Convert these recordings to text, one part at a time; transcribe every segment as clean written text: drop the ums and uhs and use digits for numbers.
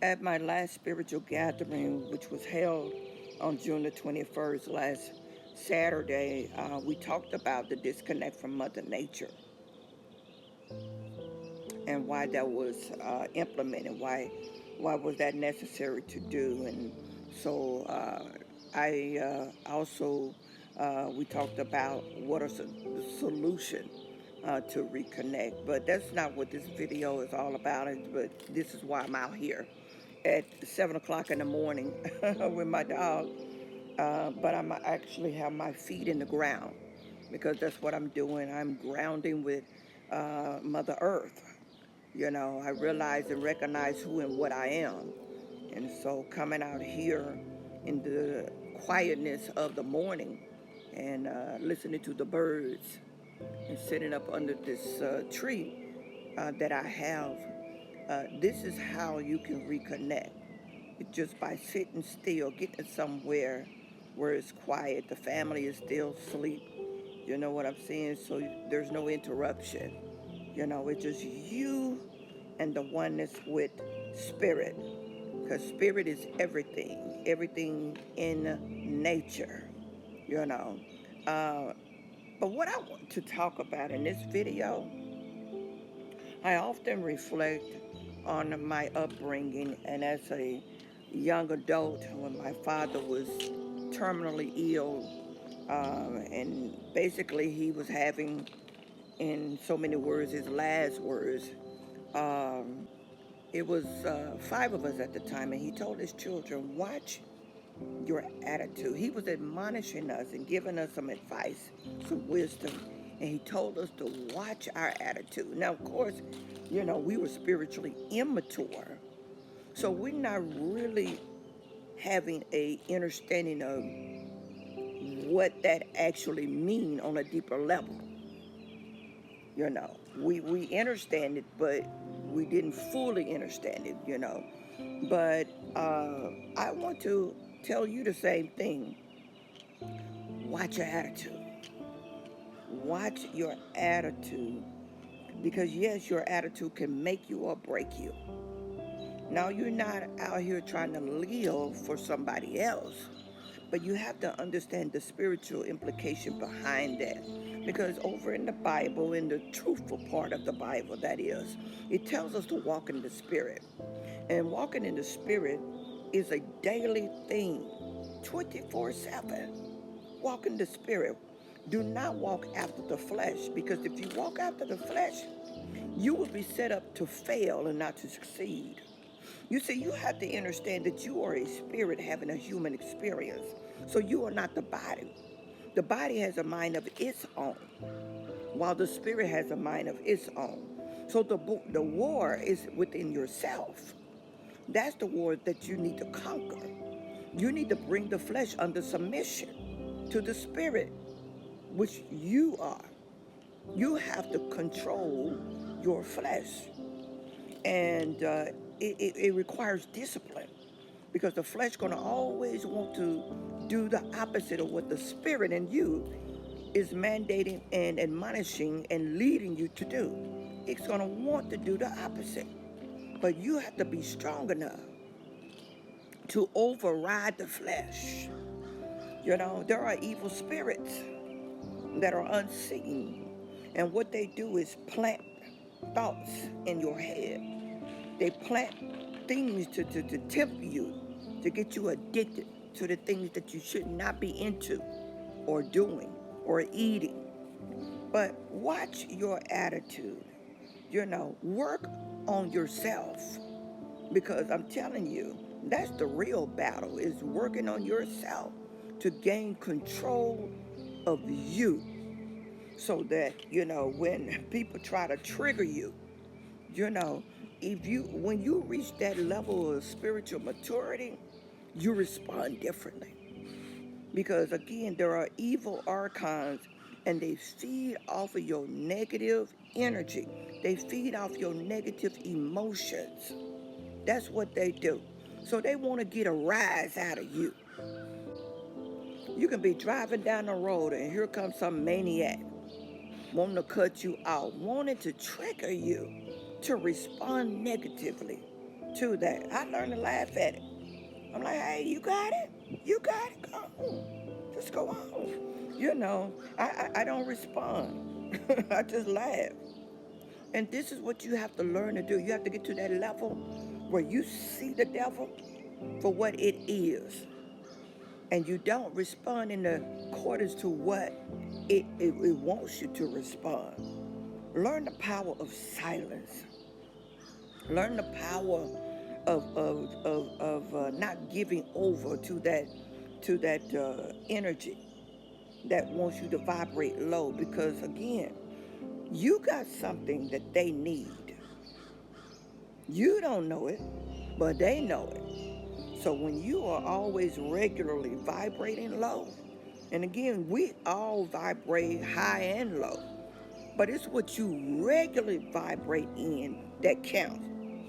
At my last spiritual gathering, which was held on June the 21st, last Saturday, we talked about the disconnect from Mother Nature and why that was implemented, why was that necessary to do, and so I also we talked about what are the solution to reconnect, but that's not what this video is all about. But this is why I'm out here at 7 o'clock in the morning with my dog. But I'm actually have my feet in the ground because that's what I'm doing. I'm grounding with Mother Earth. I realize and recognize who and what I am. And so coming out here in the quietness of the morning and listening to the birds and sitting up under this tree that I have, this is how you can reconnect. It's just by sitting still, getting somewhere where it's quiet. The family is still asleep. You know what I'm saying? So there's no interruption. It's just you and the oneness with spirit. Because spirit is everything, everything in nature, you know. Uh, but what I want to talk about in this video, I often reflect on my upbringing and as a young adult when my father was terminally ill, and basically he was having, in so many words, his last words. Um, it was five of us at the time, and he told his children, watch your attitude. He was admonishing us and giving us some advice, some wisdom, and he told us to watch our attitude. Now, of course, we were spiritually immature, so we're not really having a understanding of what that actually mean on a deeper level. We understand it, but we didn't fully understand it. But I want to tell you the same thing. Watch your attitude. Watch your attitude, because yes, your attitude can make you or break you. Now, you're not out here trying to live for somebody else, but you have to understand the spiritual implication behind that. Because over in the Bible, in the truthful part of the Bible, that is, it tells us to walk in the Spirit. And walking in the Spirit is a daily thing, 24/7. Walk in the Spirit. Do not walk after the flesh, because if you walk after the flesh, you will be set up to fail and not to succeed. You see, you have to understand that you are a spirit having a human experience. So you are not the body. The body has a mind of its own, while the spirit has a mind of its own. So the war is within yourself. That's the war that you need to conquer. You need to bring the flesh under submission to the spirit, which you are. You have to control your flesh. And it requires discipline, because the flesh is going to always want to do the opposite of what the spirit in you is mandating and admonishing and leading you to do. It's going to want to do the opposite. But you have to be strong enough to override the flesh. There are evil spirits that are unseen. And what they do is plant thoughts in your head. They plant things to tempt you, to get you addicted to the things that you should not be into or doing or eating. But watch your attitude. Work on yourself, because I'm telling you, that's the real battle, is working on yourself to gain control of you, so that, when people try to trigger you, you know, when you reach that level of spiritual maturity, you respond differently. Because again, there are evil archons, and they feed off of your negative energy. They feed off your negative emotions. That's what they do. So they want to get a rise out of you. You can be driving down the road and here comes some maniac wanting to cut you out, wanting to trigger you to respond negatively to that. I learned to laugh at it. I'm like, hey, you got it? You got it? Go on. Just go on. I don't respond. I just laugh. And this is what you have to learn to do. You have to get to that level where you see the devil for what it is. And you don't respond in accordance to what it wants you to respond. Learn the power of silence. Learn the power of not giving over to that energy that wants you to vibrate low. Because again, you got something that they need. You don't know it, but they know it. So when you are always regularly vibrating low, and again, we all vibrate high and low, but it's what you regularly vibrate in that counts.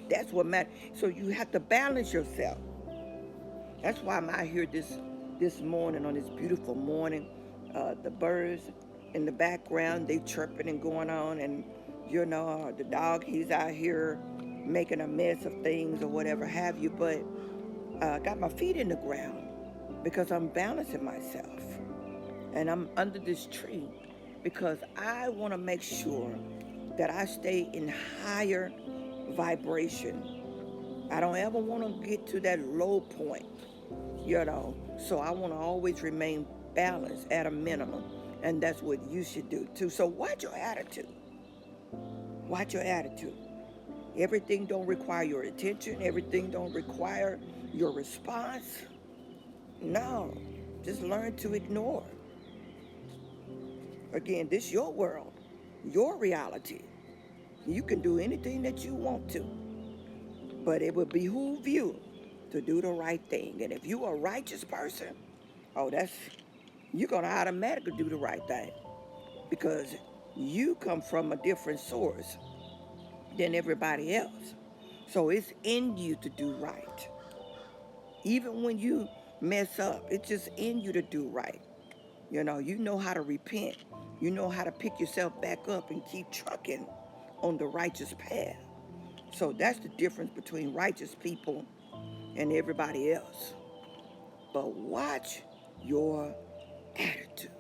That's what matters. So you have to balance yourself. That's why I'm out here this morning on this beautiful morning. The birds in the background, they chirping and going on, and the dog, he's out here making a mess of things or whatever have you. But got my feet in the ground because I'm balancing myself, and I'm under this tree because I want to make sure that I stay in higher vibration. I don't ever want to get to that low point, So I want to always remain balanced at a minimum, and that's what you should do too. So watch your attitude. Watch your attitude. Everything don't require your attention. Everything don't require your response. No, just learn to ignore. Again, this is your world, your reality. You can do anything that you want to, but it would behoove you to do the right thing. And if you're a righteous person, you're going to automatically do the right thing because you come from a different source than everybody else. So it's in you to do right. Even when you mess up, it's just in you to do right. You know how to repent. You know how to pick yourself back up and keep trucking on the righteous path. So that's the difference between righteous people and everybody else. But watch your attitude.